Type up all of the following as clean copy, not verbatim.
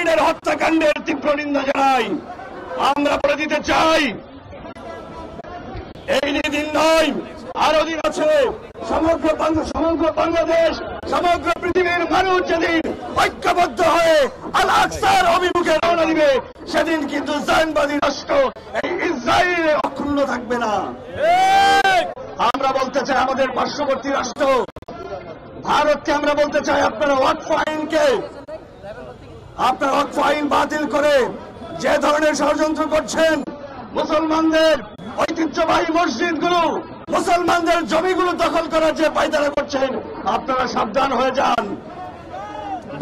মুসলমানদের হত্যাকাণ্ডের তীব্র নিন্দা জানাই। আমরা বলে দিতে চাই, এই দিন নয়, আরো দিন আছে। সমগ্র বাংলাদেশ, সমগ্র পৃথিবীর মানুষ যেদিন ঐক্যবদ্ধ হয়ে আল আকসার অভিমুখে রওনা দিবে, সেদিন কিন্তু জায়নবাদী রাষ্ট্র এই ইসরায়েলে অক্ষুণ্ণ থাকবে না। আমরা বলতে চাই আমাদের পার্শ্ববর্তী রাষ্ট্র ভারতকে, আমরা বলতে চাই আপনারা ওয়াকফ আইন বাতিল করে যে ধরনের ষড়যন্ত্র করছেন, মুসলমানদের ঐতিহ্যবাহী মসজিদগুলো, মুসলমানদের জমিগুলো দখল করার যে পায়তারা করছেন, আপনারা সাবধান হয়ে যান।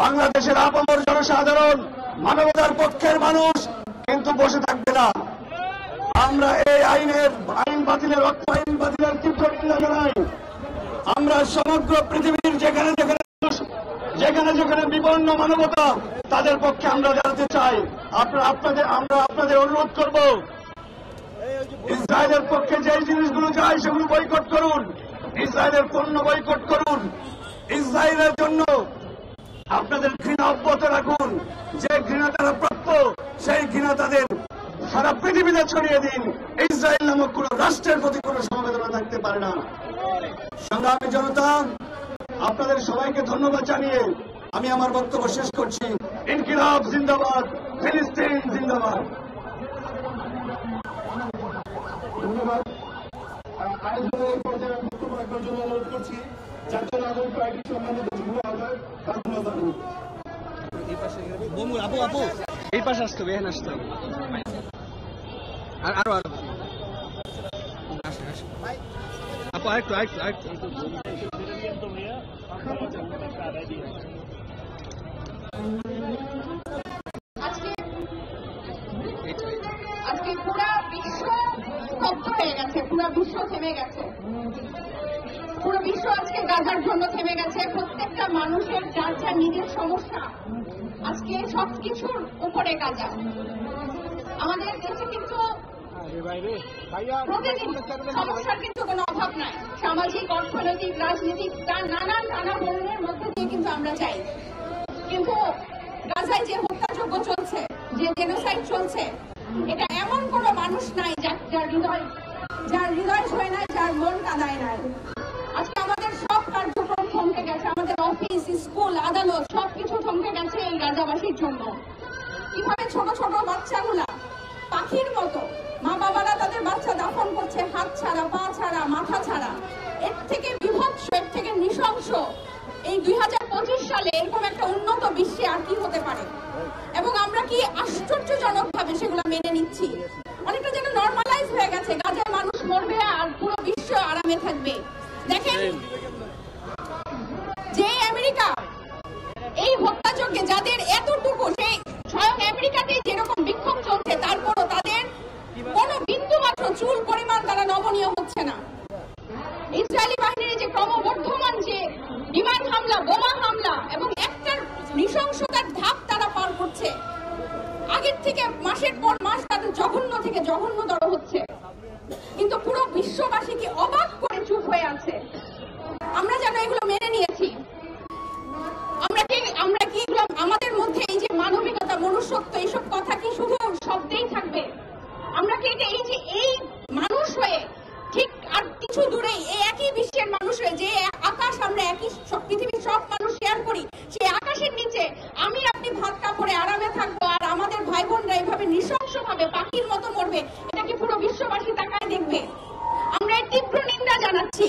বাংলাদেশের আপামর জনসাধারণ, মানবতার পক্ষের মানুষ কিন্তু বসে থাকবে না। আমরা এই আইন বাতিলের, ওয়াকফ আইন বাতিলের তীব্র নিন্দা জানাই। আমরা সমগ্র পৃথিবীর যেখানে যেখানে বিপন্ন মানবতা, তাদের পক্ষে আমরা দাঁড়াতে চাই। আমরা আপনাদের অনুরোধ করব, ইসরায়েলের পক্ষে যে জিনিসগুলো যায় সেগুলো বয়কট করুন, ইসরায়েলের পণ্য বয়কট করুন, ইসরায়েলের জন্য আপনাদের ঘৃণা অব্যাহত রাখুন। যে ঘৃণা তারা প্রাপ্য, সেই ঘৃণা তাদের সারা পৃথিবীতে ছড়িয়ে দিন। ইসরায়েল নামক কোন রাষ্ট্রের প্রতি কোন সমবেদনা থাকতে পারে না। সংগ্রামী জনতা, আপনাদের সবাইকে ধন্যবাদ জানিয়ে আমি আমার বক্তব্য শেষ করছি। ইনকিলাব জিন্দাবাদ, ফিলিস্তিন জিন্দাবাদ। ধন্যবাদ। আয়োজনের এই পর্যায়ে আমি বক্তব্য রাখবার জন্য অনুরোধ করছি জাতীয় নাগরিক পার্টির সম্মানিত যুগ্ম আহ্বায়ক কাজী নজরুল। আপু এই পাশে আসতে হবে, এখানে আসতে হবে। আরো আপু আরেকটু আজকে পুরা বিশ্ব স্তব্ধ হয়ে গেছে, পুরা বিশ্ব থেমে গেছে, পুরো বিশ্ব আজকে গাজার জন্য থেমে গেছে। প্রত্যেকটা মানুষের যার যার নিজের সমস্যা, আজকে সবকিছুর উপরে গাজা। আমাদের দেশে কিন্তু প্রতিদিন সমস্যার কিন্তু কোনো অভাব নাই। সামাজিক, অর্থনৈতিক, রাজনৈতিক, তার নানা ধরনের মধ্যে দিয়ে কিন্তু আমরা যাই। কিন্তু গাজায় যে হত্যাযজ্ঞ চলছে, যে জেনোসাইড চলছে, এটা এমন কোন মানুষ নাই যার হৃদয় ছয় নাই, যার মন কাঁদায় নাই। আজকে আমাদের সব কার্যক্রম থমকে গেছে, আমাদের অফিস, স্কুল, আদালত সবকিছু থমকে গেছে এই গাজাবাসীর জন্য। কিভাবে ছোট ছোট বাচ্চাগুলা পাখির মতো মা বাবারা তাদের বাচ্চা দাফন করছে, হাত ছাড়া, পা ছাড়া, মাথা ছাড়া। এর থেকে বিভৎস, এর থেকে নৃশংস এই 2025 সালে এরকম একটা উন্নত বিশ্বে আর কি হতে পারে? এবং আমরা কি আশ্চর্যজনক ভাবে সেগুলো মেনে নিচ্ছি। অনেকটা যেন নর্মালাইজ হয়ে গেছে, গাজায় মানুষ মরবে আর পুরো বিশ্ব আরামে থাকবে। দেখেন, যে আমেরিকা এই হত্যাযজ্ঞে যাদের এতটুকু, সেই স্বয়ং আমেরিকাতেই যেরকম বিক্ষোভ চলছে, তারপরও তাদের কোনো বিন্দু মাত্র চুল পরিমাণ তারা নমনীয় হচ্ছে না। ইসরায়েলি বাহিনীর যে ক্রমবর্ধমান যে বিমান হামলা, বোমা হামলা এবং একটা নৃশংসতার ধাপ তারা পার করছে, আগের থেকে মাসের পর মাস তাদের জঘন্য থেকে জঘন্যতর হচ্ছে। কিন্তু পুরো বিশ্ববাসী কি অবাক করে চুপ হয়ে আছে? আমরা যেন এগুলো মেনে নিয়েছি। আমরা কি এগুলো আমাদের মধ্যে এই যে মানবিকতা, মনুষ্যত্ব, এইসব কথা কি শুধু শব্দেই থাকবে? আমরা কি এই মানুষ হয়ে ঠিক আর কিছু দূরে এই একই বিশ্বের মানুষ হয়ে, যে আকাশ আমরা একই পৃথিবীর সব মানুষ শেয়ার করি, সেই আকাশের নিচে আমি আপনি ভাত কাপড়ে আরামে থাকবো আর আমাদের ভাই বোনরা এইভাবে নৃশংসভাবে পাখির মতো মরবে? এটা কি পুরো বিশ্ববাসী তাকায় দেখবে? আমরা এর তীব্র নিন্দা জানাচ্ছি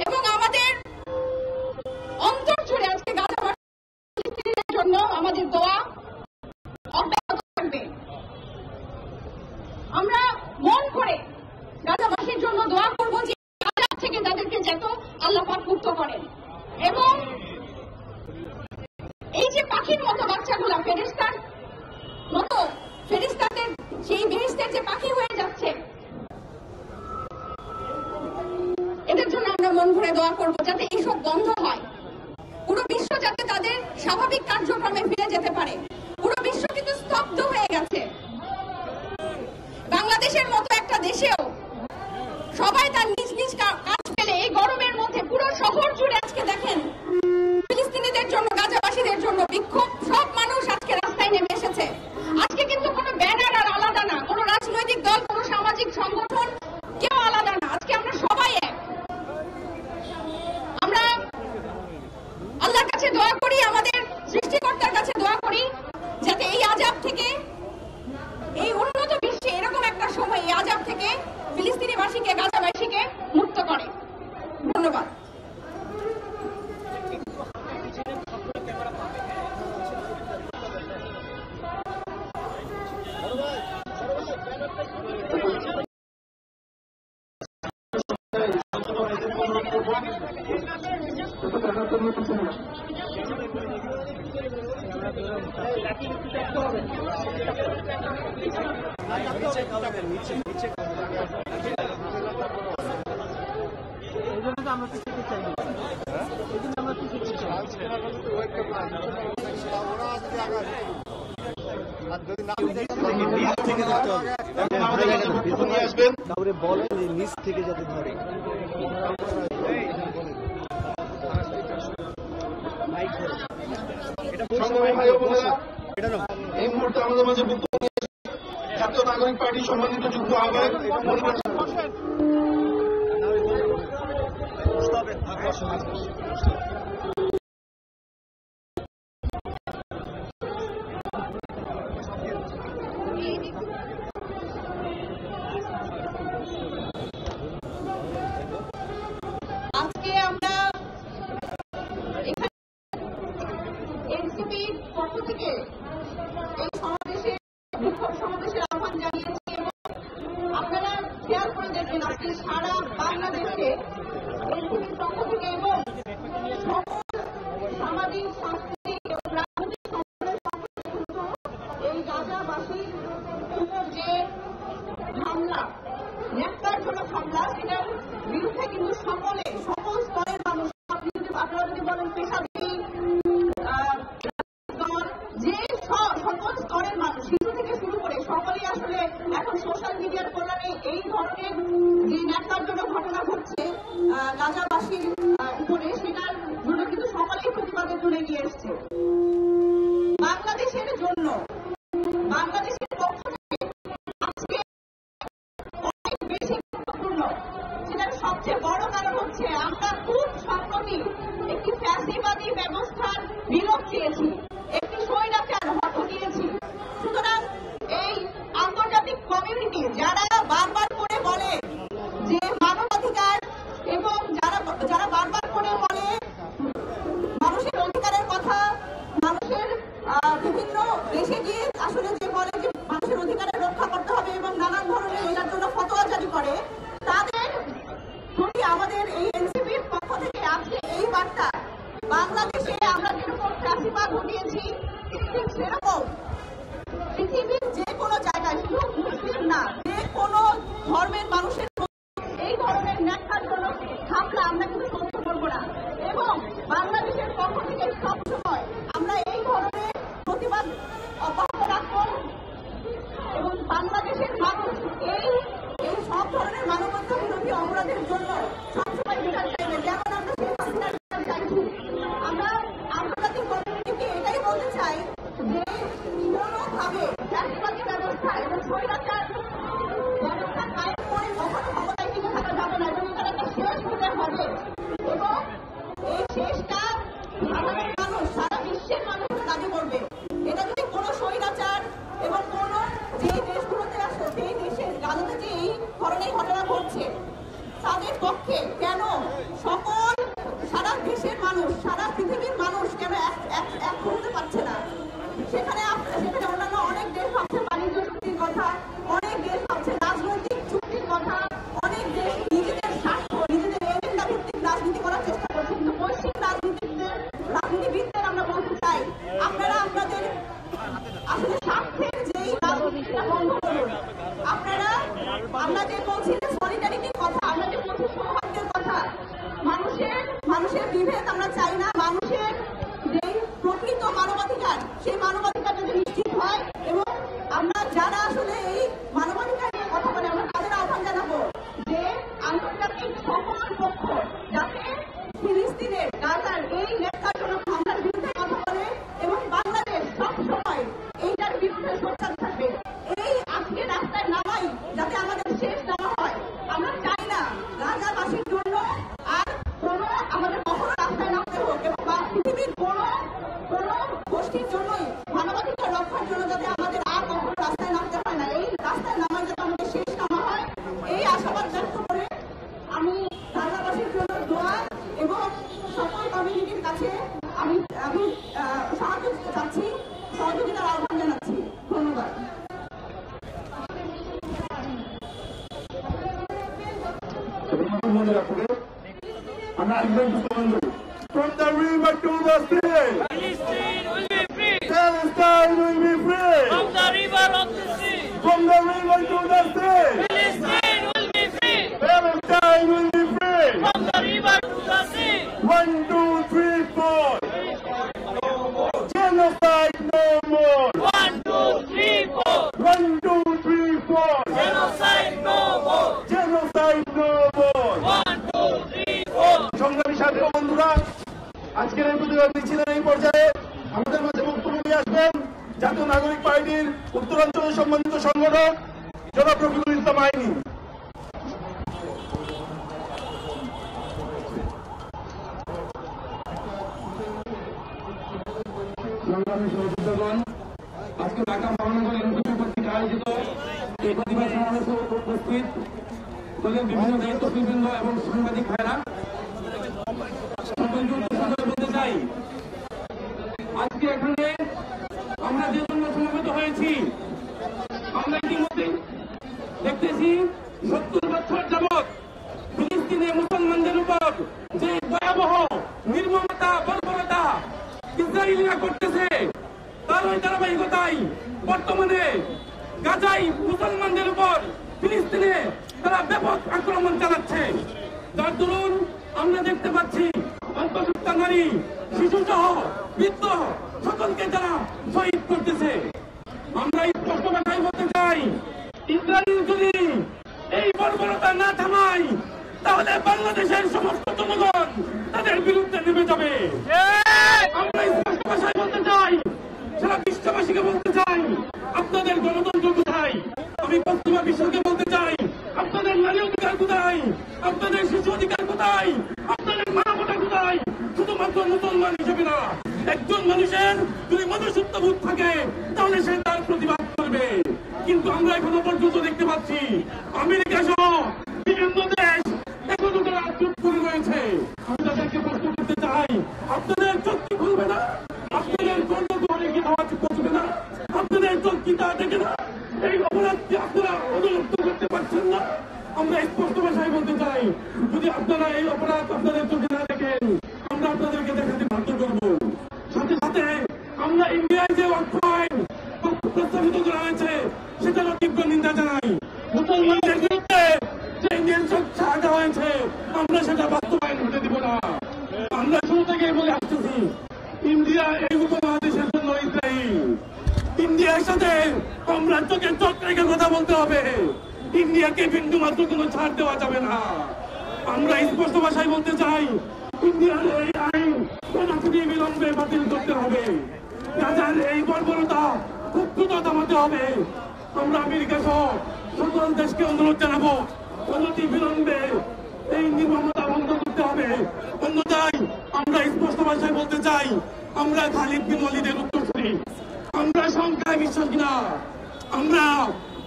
এবং আমাদের অন্তর জুড়ে আজকে গাজাবাসীর জন্য আমাদের দোয়া অব্যাহত থাকবে। আমরা মন করে গাজাবাসীর জন্য দোয়া করব যে গাজা থেকে তাদেরকে যত আল্লাহ পাক মুক্ত করেন। এবং এই যে পাখির মতো বাচ্চাগুলা ফেরেশতাদের সেই বেহেশতের যে পাখি হয়ে যাচ্ছে, এদের জন্য আমরা মন ভরে দোয়া করব যাতে এইসব বন্ধ হয়, পুরো বিশ্ব যাতে তাদের স্বাভাবিক কার্যক্রমে ফিরে যেতে পারে। পুরো বিশ্ব কিন্তু স্তব্ধ হয়ে গেছে। বাংলাদেশের মতো একটা দেশেও সবাই তার নিজ নিজ কাজ ফেলে এই গরমের মধ্যে পুরো শহর জুড়ে আজকে দেখেন ফিলিস্তিনিদের জন্য, গাজাবাসীদের জন্য বিক্ষোভ। সব মানুষ আজকে রাস্তায় নেমে কাউরে বলে নিচ থেকে যাতে ধরে। এই মুহূর্তে আমাদের মাঝে বক্তব্য জাতীয় নাগরিক পার্টি সম্মানিত যুগ্ম আহ্বায়ক আজকে আমরা এনসিপির পক্ষ থেকে এই সমাবেশে বিক্ষোভ সমাবেশের আহ্বান জানিয়েছি এবং আপনারা খেয়াল করে দেখবেন আজকে সারা বাংলাদেশে এনসিপির পক্ষ থেকে এবং সকল সামাজিক সাংস্কৃতিক এবং রাজনৈতিক সংগঠনের পক্ষ থেকে কিন্তু এই গাজাবাসীর উপর যে হামলা, ন্যাক্কারজনক হামলা, সেটার বিরুদ্ধে কিন্তু সকল স্তরের মানুষ, আপনারা যদি বলেন পেশাজীবী, যে সকল স্তরের মানুষ, শিশু থেকে শুরু করে সকলেই আসলে এখন সোশ্যাল মিডিয়ার কল্যাণে এই ধরনের যে ন্যাক্কারজনক ঘটনা ঘটছে গাজাবাসীর উপরে, সেটার জন্য কিন্তু সকলেই প্রতিবাদের জন্য এগিয়ে এসছে। বাংলাদেশের জন্য, বাংলাদেশের পক্ষ থেকে আজকে অনেক বেশি গুরুত্বপূর্ণ। সেটার সবচেয়ে বড় কারণ হচ্ছে আমরা খুব সম্প্রতি একটি ফ্যাসিবাদী ব্যবস্থার বিলোপ চেয়েছি, একটি স্বৈরাচার ঘটিয়েছি। সুতরাং এই আন্তর্জাতিক কমিউনিটি যারা বারবার করে বলে যে মানবাধিকার এবং যারা বারবার করে বলে মানুষের অধিকারের কথা, মানুষের বিভিন্ন দেশে গিয়ে আসলে যে বলে যে মানুষের অধিকারের রক্ষা করতে হবে এবং নানান ধরনের এটার জন্য ফতোয়া জারি করে, তাদের প্রতি আমাদের এই এনসিপির পক্ষ থেকে আজকে এই বার্তা, বাংলাদেশে আমরা যেরকম ফ্যাসিবাদ ঘটিয়েছি ঠিক সেরকম পৃথিবীর যে কোনো জায়গায়, শুধু মুসলিম না, যে কোনো ধর্মের মানুষের এই ধরনের ন্যাক্কারজনক হামলা আমরা কিন্তু সহ্য করবো না এবং বাংলাদেশের পক্ষ থেকে সবসময় আমরা এই ধরনের প্রতিবাদ অব্যাহত রাখবো এবং বাংলাদেশের মানুষ এই সব ধরনের মানবতা বিরোধী অপরাধের জন্য সবসময় বিচার চাইবে। যেমন আমরা শেখ হাসিনার বিচার চাইছি, আমরা আন্তর্জাতিক কমিউনিটিকে এটাই বলতে চাই যে কোনোভাবে ফ্যাসিবাদী ব্যবস্থা এবং স্বৈরাচার ব্যবস্থা কায়েম করে কখনো ক্ষমতায় টিকে থাকা যাবে না এবং এটার একটা শেষ হতে হবে এবং এই শেষটা সাধারণ মানুষ, সারা বিশ্বের মানুষ দাবি করবে। এটা যদি কোনো স্বৈরাচার এবং কোনো যে দেশগুলোতে আসে, সেই দেশের গাজাতে যে এই ধরনের ঘটনা ঘটছে, তাদের পক্ষে কেন সকল সারা দেশের মানুষ, সারা পৃথিবীর মানুষ কেন এক হতে পারছে না? সেখানে অন্যান্য অনেক দেশ ভাবছে বাণিজ্য চুক্তির কথা, অনেক দেশ ভাবছে রাজনৈতিক চুক্তির কথা, অনেক দেশ নিজেদের স্বার্থ, নিজেদের এজেন্ডা ভিত্তিক রাজনীতি করার চেষ্টা করছে। কিন্তু বৈশ্বিক রাজনীতিবিদদের আমরা বলতে চাই, আপনারা আপনাদের আসলে স্বার্থের যেই রাজনীতিটা বন্ধ করুন। আপনারা, আমরা যে বলছি যে সলিডারিটির কথা, আমরা যে বলছি সৌহার্দ্যের কথা, মানুষের বিভেদ আমরা চাই না। মানুষের যে প্রকৃত মানবাধিকার, সেই মানবাধিকার যদি নিশ্চিত হয় এবং আমরা যারা আসলে এই মানবাধিকার নিয়ে কথা বলে, আমরা তাদের আহ্বান জানাবো যে আন্তর্জাতিক সকল পক্ষ যাতে ফিলিস্তিনের গাজার এই ন্যাক্কারজনক হামলার বিরুদ্ধে কথা বলে এবং বাংলাদেশ সবসময় এইটার বিরুদ্ধে সোচ্চার থাকবে। এই আজকে রাস্তায় নামাই যাতে আমাদের শেষ নামা হয়। আমরা চাই না গাজাবাসীর জন্য আর কোনো আমাদের কখনো রাস্তায় নামতে হোক এবং পৃথিবীর কোনো গোষ্ঠীর জন্যই মানবাধিকার রক্ষার জন্য যাতে আমাদের আর কখনো রাস্তায় নামতে হয় না। এই রাস্তায় নামাই যাতে আমাদের শেষ নামা হয়, এই আশাবাদ ব্যক্ত করে আমি গাজাবাসীর জন্য দোয়া এবং সকল কমিউনিটির কাছে আমি সাহায্য চাচ্ছি, সহযোগিতার আহ্বান জানাচ্ছি। ধন্যবাদ। আমাদের আপনাকে আমরা আরেকবার স্লোগান দেব From the river to the sea, Palestine will be free. Palestine will be free. From the river of the sea. From the river to the sea, Palestine will be free. Palestine will be free. From the river to the sea. 1, 2, 3, 4. Genocide no more. 1, 2, 3, 4. 1, 2, 3, 4. Genocide no more. Genocide no more. 1, 2, 3, 4. সংগ্রামী সাথী বন্ধুরা, আজকের এই প্রতিবাদ মিছিলের এই পর্যায়ে আমাদের মাঝে বক্তব্য নিয়ে আসবেন জাতীয় নাগরিক পার্টির উত্তরাঞ্চল সম্মানিত সংগঠক জনাব রফিকুল ইসলাম আইনি। সংগ্রামী সহযোদ্ধাগণ, আজকে ঢাকা মহানগর এনপিপি কর্তৃক আয়োজিত এই প্রতিবাদ সমাবেশে উপস্থিত দলের বিভিন্ন দায়িত্বশীলবৃন্দ এবং সাংবাদিক ভাইরা, সকলকে উদ্দেশ্য করে বলতে চাই, আজকে এখানে আমরা যে জন্য সমবেত হয়েছি, আমরা ইতিমধ্যে দেখতেছি 70 বছর যাবৎ ফিলিস্তিনে মুসলমানদের উপর যে ভয়াবহ নির্মমতা বর্বরতা ইসরায়েলিরা করতেছে, তার ওই ধারাবাহিকতায় বর্তমানে গাজায় মুসলমানদের উপর ফিলিস্তিনে তারা ব্যাপক আক্রমণ চালাচ্ছে। যার দরুন আমরা দেখতে পাচ্ছি অন্তঃসত্ত্বা নারী, শিশু সহ বৃদ্ধ সকলকে যারা শহীদ করতেছে। আমরা স্পষ্ট ভাষায় বলতে চাই, ইসরায়েল যদি এই বর্বরতা না থামায় তাহলে বাংলাদেশের সমস্ত জনগণ তাদের বিরুদ্ধে নেমে যাবে। আমরা স্পষ্ট ভাষায় বলতে চাই, সারা বিশ্ববাসীকে বলতে চাই, আপনাদের গণতন্ত্র কোথায়? আমি পশ্চিমা বিশ্বকে বলতে চাই, আপনাদের নারী অধিকার কোথায়? আপনাদের শিশু অধিকার কোথায়? আপনাদের মানবতা কোথায়? শুধুমাত্র মুসলমান হিসেবে না, একজন মানুষের যদি মনুষ্যত্ববোধ থাকে তাহলে সে তার প্রতিবাদ করবে। কিন্তু আমরা এখনো পর্যন্ত দেখতে পাচ্ছি আমেরিকা সহ বিভিন্ন দেশ এখনো তারা চুপ করে রয়েছে। আমি তাদেরকে প্রশ্ন করতে চাই, আপনাদের চোখ কি খুলবে না? আপনাদের গণতন্ত্রে কি আওয়াজ পৌঁছবে না? আপনাদের চোখ কি তা দেখে না? এই অপরাধকে আপনারা অনুরক্ত করতে পারছেন না? আমরা স্পষ্ট ভাষায় বলতে চাই, যদি আপনারা এই অপরাধ আপনাদের চোখে না দেখেন, আমরা আপনাদেরকে দেখাতে বাধ্য করব। সাথে সাথে আমরা ইন্ডিয়ায় যে অর্থ আইন প্রস্তাবিত করা হয়েছে সেটারও তীব্র নিন্দা জানাই। মুসলমানদের বিরুদ্ধে যে ইন্ডিয়ান আঁকা হয়েছে আমরা সেটা বাস্তবায়ন হতে দিব না। আমরা শুরু থেকে বলে আসতেছি, ইন্ডিয়া এই উপমহাদেশের জন্য ইসরায়েল। ইন্ডিয়ার সাথে আমরা চোখে চোখ রেখে কথা বলতে হবে। ইন্ডিয়াকে বিন্দু মাত্র কোনো ছাড় দেওয়া যাবে না। আমরা স্পষ্ট ভাষায় বলতে চাই, ইন্ডিয়ার এই আইন অনতি বিলম্বে বাতিল করতে হবে। গাজার এই বর্বরতা খুব দ্রুত থামাতে হবে। আমরা আমেরিকা সহ সকল দেশকে অনুরোধ জানাবো, অনতি বিলম্বে এই নির্মমতা বন্ধ করতে হবে। অন্যথায় আমরা স্পষ্ট ভাষায় বলতে চাই, আমরা খালিদ বিন ওয়ালিদের উত্তরসূরি। আমরা সংখ্যায় বিশ্বাসী না। আমরা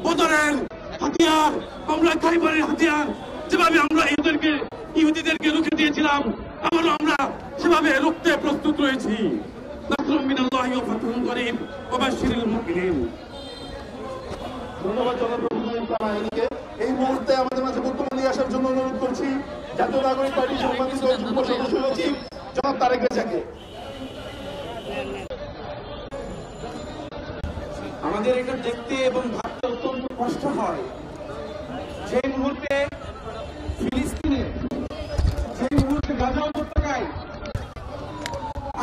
বদরের হাতিয়ার, আমরা খাইবারের হাতিয়ার, যেভাবে আমরা ইহুদিদেরকে রুখে দিয়েছিলাম, আবারও আমরা সেভাবে রুখতে প্রস্তুত রয়েছি। নাসরুম মিনাল্লাহি ওয়া ফাতহুন করিব ওয়া বাশশিরিল মুমিনিন। ধন্যবাদ জনাব রফিকুল ইসলাম আইনিকে। এই মুহূর্তে আমাদের মাঝে বক্তব্য নিয়ে আসার জন্য অনুরোধ করছি জাতীয় নাগরিক পার্টির সম্মানিত যুগ্ম সদস্য সচিব জনাব তারেক রেজাকে। আমাদের এটা দেখতে এবং ভাবতে অত্যন্ত কষ্ট হয়, যে মুহূর্তে ফিলিস্তিনে, সেই মুহূর্তে গাজা উপত্যকায়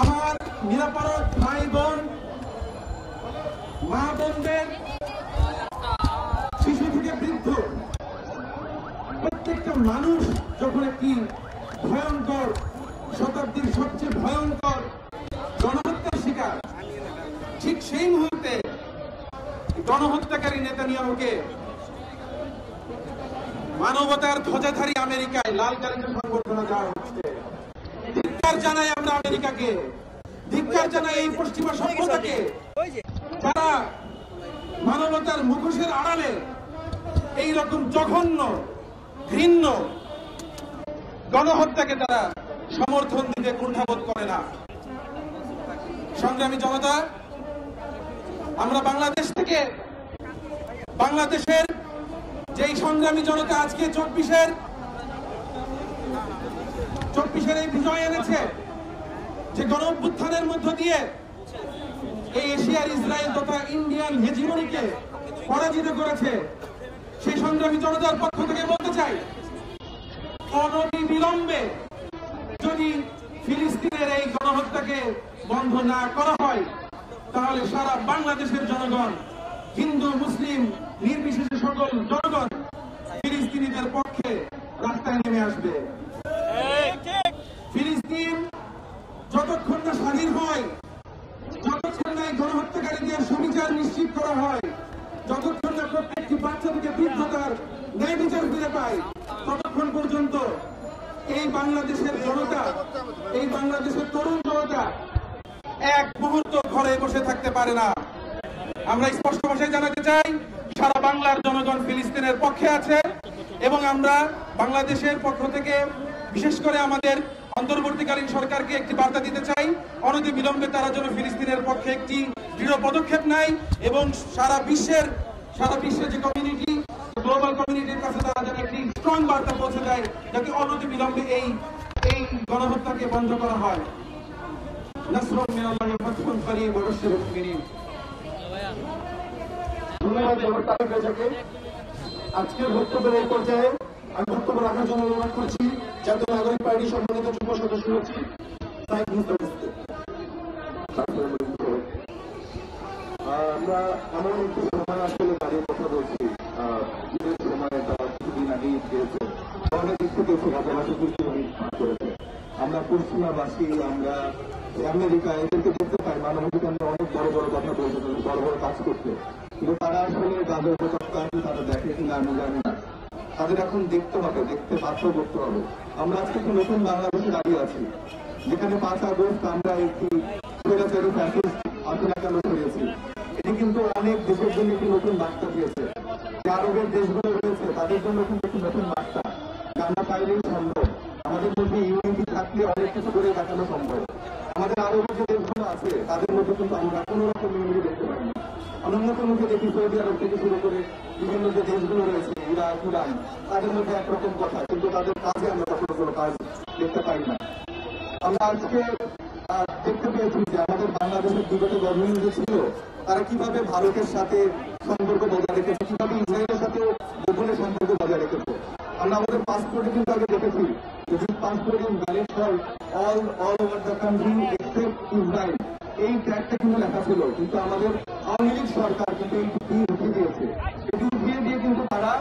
আমার নিরাপরাধ ভাই বোন, মা বোনদের, শিশু থেকে বৃদ্ধ প্রত্যেকটা মানুষ যখন একটি ভয়ঙ্কর, শতাব্দীর সবচেয়ে ভয়ঙ্কর গণহত্যার শিকার, ঠিক সেই মুহূর্তে গণহত্যাকারী নেতানিয়াহুকে মানবতার ধ্বজাধারী আমেরিকায় লাল কালিতে সংবর্ধনা দেওয়া হচ্ছে। ধিক্কার জানাই আমরা আমেরিকাকে, ধিক্কার জানাই এই পশ্চিমা সভ্যতাকে, যারা মানবতার মুখোশের আড়ালে এইরকম জঘন্য, ঘৃণ্য গণহত্যাকে তারা সমর্থন দিতে কুণ্ঠাবোধ করে না। সংগ্রামী জনতা, আমরা বাংলাদেশ থেকে, বাংলাদেশের যেই সংগ্রামী জনতা আজকে 24-এর 24-এর এই বিজয় এনেছে, যে গণ অভ্যুত্থানের মধ্য দিয়ে এই এশিয়ার ইসরায়েল তথা ইন্ডিয়ান হেজিমনিকে পরাজিত করেছে, সেই সংগ্রামী জনতার পক্ষ থেকে বলতে চাই, অনতিবিলম্বে যদি ফিলিস্তিনের এই গণহত্যাকে বন্ধ না করা হয়, তাহলে সারা বাংলাদেশের জনগণ, হিন্দু মুসলিম নির্বিশেষে সকল জনগণ ফিলিস্তিনিদের পক্ষে রাস্তায় নেমে আসবে। ফিলিস্তিন যতক্ষণ না স্বাধীন হয়, যতক্ষণ না এই গণহত্যাকারীদের সুবিচার নিশ্চিত করা হয়, যতক্ষণ না প্রত্যেকটি বাচ্চা থেকে বৃদ্ধতার ন্যায় বিচার ফিরে পায়, ততক্ষণ পর্যন্ত এই বাংলাদেশের জনতা, এই বাংলাদেশের তরুণ জনতা এক মুহূর্ত ঘরে বসে থাকতে পারে না। আমরা স্পষ্ট ভাষায় জানাতে চাই, সারা বাংলার জনগণ ফিলিস্তিনের পক্ষে আছে এবং আমরা বাংলাদেশের পক্ষ থেকে বিশেষ করে আমাদের অন্তর্বর্তীকালীন সরকারকে একটি বার্তা দিতে চাই, অনতি বিলম্বে তারা যেন ফিলিস্তিনের পক্ষে একটি দৃঢ় পদক্ষেপ নেয় এবং সারা বিশ্বের যে কমিউনিটি, গ্লোবাল কমিউনিটির কাছে তারা যেন একটি স্ট্রং বার্তা পৌঁছে দেয়, যাতে অনতি বিলম্বে এই গণহত্যাকে বন্ধ করা হয়। নাসরুম মিনাল্লাহি ওয়া ফাতহুন করিম ওয়া বাশশিরিল মুমিনিন। ধন্যবাদ জনাব তারেক রেজাকে। আজকের বক্তব্যের এই পর্যায়ে আমি বক্তব্য রাখার জন্য অনুরোধ করছি জাতীয় নাগরিক পার্টির সম্মানিত যুব সদস্য হচ্ছি সাইদ মুস্তাফিজকে। আমরা এমন একটি সময় আসলে দাঁড়িয়ে কথা বলছি, ঈদের সময় তারা কিছুদিন আগে ঈদ দিয়েছে, অনেক দিক থেকে এসে কাছাকাছি করেছে। আমরা পশ্চিমাবাসী, আমরা আমেরিকা এদেরকে দেখতে পাই মানবাধিকার নিয়ে অনেক বড় বড় কথা বলছে, বড় বড় কাজ করতে, কিন্তু তারা আসলে গাজর প্রচার তারা দেখে কিনা আমি জানি না। তাদের এখন দেখতে হবে, দেখতে বাধ্য করতে হবে। আমরা আজকে একটি নতুন বাংলাদেশে দাঁড়িয়ে আছি, যেখানে 5 আগস্ট আমরা একটি স্বৈরাচারী ফ্যাসিস্ট আন্দোলন করেছি। এটি কিন্তু অনেক দেশের জন্য একটি নতুন বার্তা দিয়েছে। যে আরবের দেশগুলো রয়েছে তাদের জন্য কিন্তু একটি নতুন বার্তা, আমরা চাইলেই সম্ভব। আমাদের মধ্যে ইউনিটি থাকলে অনেক কিছু করে দেখানো সম্ভব। আমাদের আরবের যে দেশগুলো আছে তাদের মধ্যে কিন্তু আমরা কোনো রকম ইউনিটি দেখতে পাই না। অন্যান্য মুখে দেখি সৌদি আরব থেকে শুরু করে বিভিন্ন যে দেশগুলো রয়েছে, ইরাক, ইরান, তাদের মধ্যে একরকম কথা, কিন্তু তাদের কাজে আমরা কখনো কোনো কাজ দেখতে পাই না। আমরা আজকে দেখতে পেয়েছি যে আমাদের বাংলাদেশের বিগত গভর্নমেন্ট যে ছিল তারা কিভাবে ভারতের সাথে সম্পর্ক বজায় রেখেছে, কিভাবে ইসরায়েলের সাথে গোপনে সম্পর্ক বজায় রেখেছে। আমরা আমাদের পাসপোর্টে কিন্তু আগে দেখেছি যে this passport is valid for all over the country except Israel, এই ট্যাগটা কিন্তু লেখা ছিল, কিন্তু আমাদের আওয়ামী লীগ সরকার কিন্তু এটি উঠিয়ে দিয়েছে। এটি উঠিয়ে দিয়ে কিন্তু তারা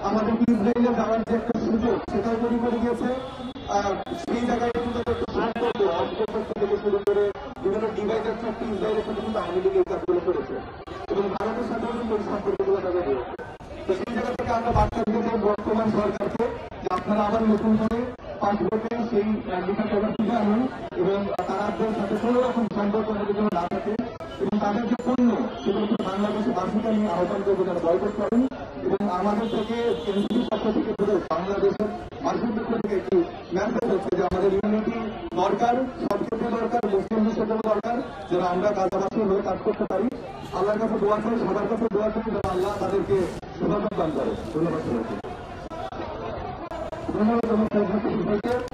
আমাদের ইসরায়েলে যাওয়ার যে একটা সুযোগ সেটাও তৈরি করে দিয়েছে। সেই জায়গায় কিন্তু একটা সম্পর্ক অস্ত্রশস্ত্র থেকে শুরু করে বিভিন্ন ডিভাইসের সাথে ইসরায়েলের সাথে কিন্তু আওয়ামী লীগ এই কাজগুলো করেছে এবং ভারতের সাথেও কিন্তু এই সম্পর্কগুলো তাদের রয়েছে। তো সেই জায়গা থেকে আমরা বার্তা দিয়েছি বর্তমান সরকারকে যে আপনারা আবার নতুন করে পাসপোর্টে সেই লিখা কাগজ তুলে আনুন এবং তাদের সাথে কোনো রকম সম্পর্ক আমাদের জন্য না থাকে এবং তাদের যে পণ্য সেগুলো বাংলাদেশে বাসিকা নিয়ে আহ্বান করবো তারা বয়কট করেন এবং আমাদের থেকে এনসিপির পক্ষ থেকে বাংলাদেশের মানুষের পক্ষ থেকে একটি মেসেজ হচ্ছে যে আমাদের ইউনিটি দরকার, সব ক্ষেত্রে দরকার, মুসলিমদের সাথেও দরকার, যেন আমরা গাজাবাসী হয়ে কাজ করতে পারি। আল্লাহর কাছে দোয়া করি, সবার কাছে দোয়া করি যেন আল্লাহ তাদেরকে সুযোগ দান করে। ধন্যবাদ সবাইকে। ধন্যবাদ।